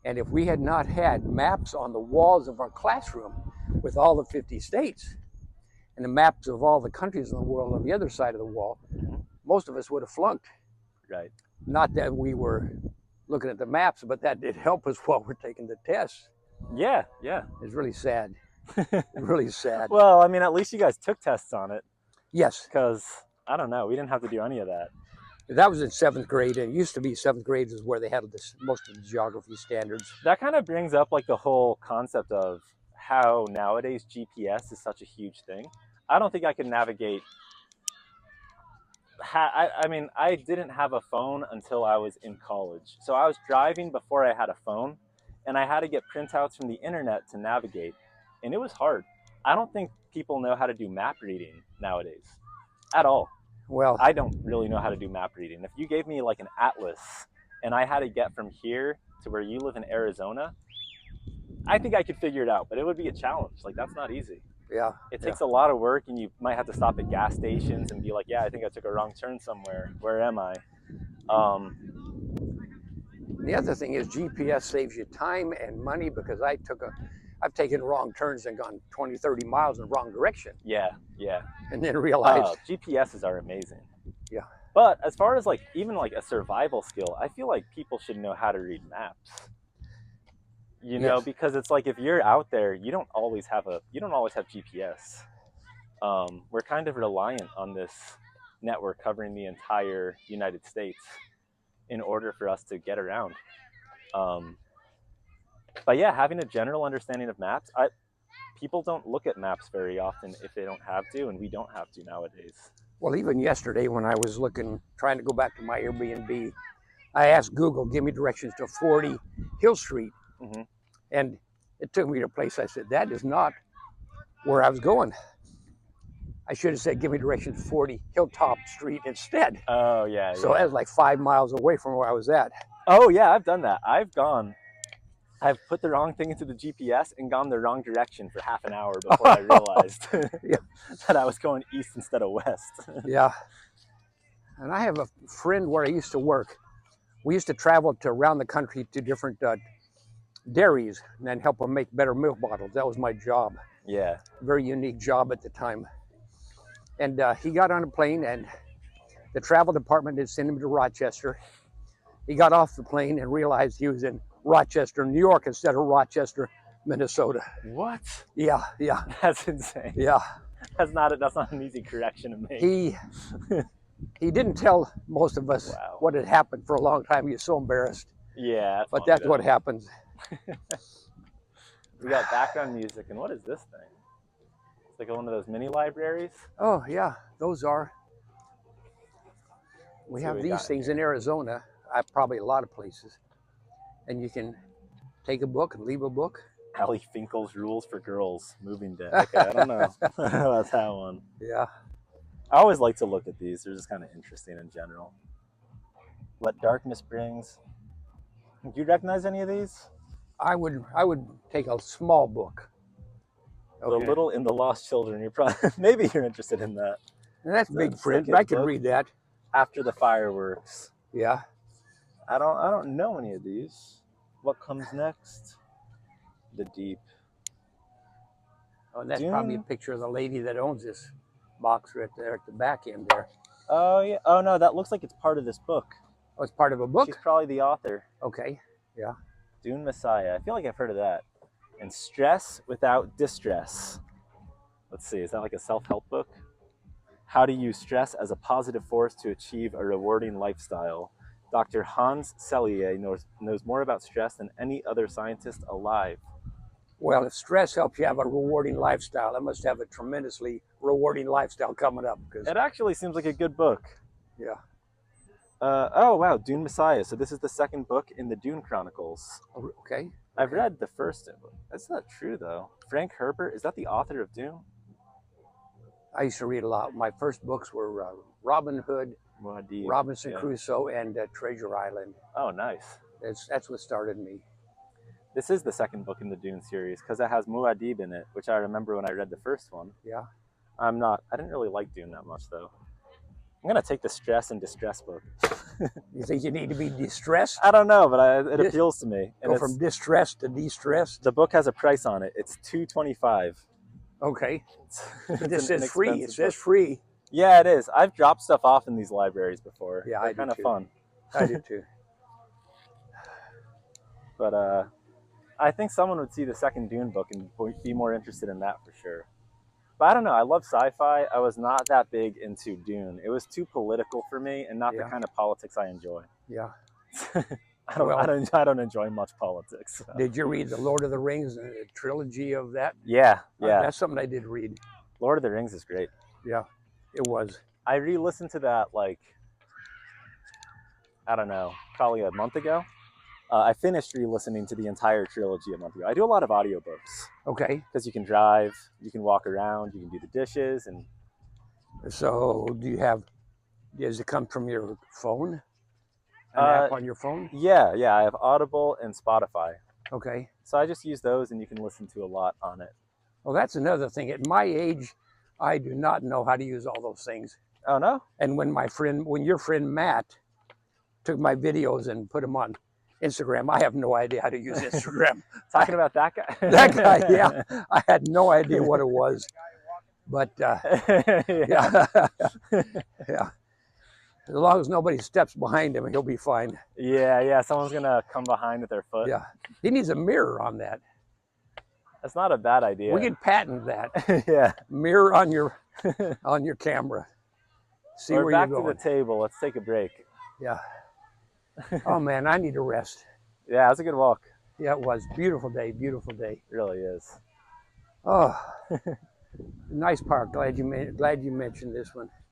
And if we had not had maps on the walls of our classroom with all the 50 states and the maps of all the countries in the world on the other side of the wall, most of us would have flunked. Right. Not that we were looking at the maps, but that did help us while we're taking the tests. Yeah. It's really sad. Really sad. Well, I mean, at least you guys took tests on it. Yes. Because, I don't know, we didn't have to do any of that. That was in 7th grade, and it used to be 7th grade is where they had most of the geography standards. That kind of brings up like the whole concept of how nowadays GPS is such a huge thing. I don't think I could navigate. I mean, I didn't have a phone until I was in college. So I was driving before I had a phone, and I had to get printouts from the internet to navigate. And it was hard. I don't think people know how to do map reading nowadays at all. Well, I don't really know how to do map reading. If you gave me like an atlas and I had to get from here to where you live in Arizona, I think I could figure it out, but it would be a challenge. Like, that's not easy. yeah. It takes a lot of work, and you might have to stop at gas stations and be like, yeah, I think I took a wrong turn somewhere. Where am I? The other thing is GPS saves you time and money, because I've taken wrong turns and gone 20, 30 miles in the wrong direction. Yeah. And then realized. GPSs are amazing. Yeah. But as far as like even like a survival skill, I feel like people should know how to read maps. You know, Yes. because it's like if you're out there, you don't always have GPS. We're kind of reliant on this network covering the entire United States in order for us to get around. But yeah, having a general understanding of maps, people don't look at maps very often if they don't have to, and we don't have to nowadays. Well, even yesterday when I was trying to go back to my Airbnb, I asked Google, give me directions to 40 Hill Street. Mm-hmm. And it took me to a place. I said, that is not where I was going. I should have said, give me directions to 40 Hilltop Street instead. Oh, yeah. So that was like 5 miles away from where I was at. Oh, yeah, I've done that. I've put the wrong thing into the GPS and gone the wrong direction for half an hour before I realized that I was going east instead of west. Yeah. And I have a friend where I used to work. We used to travel around the country to different dairies and then help them make better milk bottles. That was my job. Yeah. Very unique job at the time. And he got on a plane, and the travel department had sent him to Rochester. He got off the plane and realized he was in Rochester, New York, instead of Rochester, Minnesota. What? Yeah. That's insane. Yeah. That's not an easy correction to make. He didn't tell most of us what had happened for a long time. He was so embarrassed. Yeah. But that's what happens. We got background music, and what is this thing? It's like one of those mini libraries. Oh, yeah, those are. We have these things in Arizona, probably a lot of places. And you can take a book and leave a book. Ali Finkel's Rules for Girls moving day. Okay, I don't know. That's that one. Yeah. I always like to look at these. They're just kind of interesting in general. What Darkness Brings. Do you recognize any of these? I would take a small book. Okay. The Little and the Lost Children. You're probably maybe you're interested in that. And that's big print. I could read that. After the Fireworks. Yeah. I don't know any of these. What Comes Next? The Deep. Oh, and that's probably a picture of the lady that owns this box right there at the back end there. Oh yeah. Oh no, that looks like it's part of this book. Oh, it's part of a book? She's probably the author. Okay. Yeah. Dune Messiah. I feel like I've heard of that. And Stress Without Distress. Let's see, is that like a self-help book? How to Use Stress as a Positive Force to Achieve a Rewarding Lifestyle. Dr. Hans Selye knows more about stress than any other scientist alive. Well, if stress helps you have a rewarding lifestyle, I must have a tremendously rewarding lifestyle coming up. It actually seems like a good book. Yeah. Oh, wow, Dune Messiah. So this is the second book in the Dune Chronicles. Okay. I've read the first book. That's not true, though. Frank Herbert, is that the author of Dune? I used to read a lot. My first books were Robin Hood, Robinson Crusoe, and Treasure Island. Oh, nice. That's what started me. This is the second book in the Dune series because it has Muad'Dib in it, which I remember when I read the first one. Yeah. I didn't really like Dune that much, though. I'm gonna take the stress and distress book. You think you need to be distressed? I don't know, but it appeals to me. And Go from distressed to de-stressed? the book has a price on it. It's $2.25. Okay. It's This an says free. It inexpensive says book. free. Yeah, it is. I've dropped stuff off in these libraries before. Yeah, They're I do kind of too. fun. I do too. But I think someone would see the second Dune book and be more interested in that for sure. But I don't know. I love sci-fi. I was not that big into Dune. It was too political for me, and not the Yeah. kind of politics I enjoy. Yeah. I don't enjoy much politics. So. Did you read the Lord of the Rings trilogy of that? Yeah. That's something I did read. Lord of the Rings is great. Yeah, it was. I re-listened to that like, I don't know, probably a month ago. I finished re-listening to the entire trilogy a month ago. I do a lot of audiobooks. Okay. Because you can drive, you can walk around, you can do the dishes, and So does it come from your phone? An app on your phone? Yeah, I have Audible and Spotify. Okay. So I just use those, and you can listen to a lot on it. Well, that's another thing. At my age, I do not know how to use all those things. Oh no? And when your friend Matt took my videos and put them on Instagram, I have no idea how to use Instagram. Talking about that guy? That guy, yeah. I had no idea what it was. But yeah. Yeah. As long as nobody steps behind him, he'll be fine. Yeah. Someone's gonna come behind with their foot. Yeah. He needs a mirror on that. That's not a bad idea. We could patent that. Yeah. Mirror on your camera. See We're where back you're going. to the table. Let's take a break. Yeah. Oh man, I need a rest. Yeah, it was a good walk. Yeah, it was. Beautiful day, beautiful day. It really is. Oh, nice park. Glad you mentioned this one.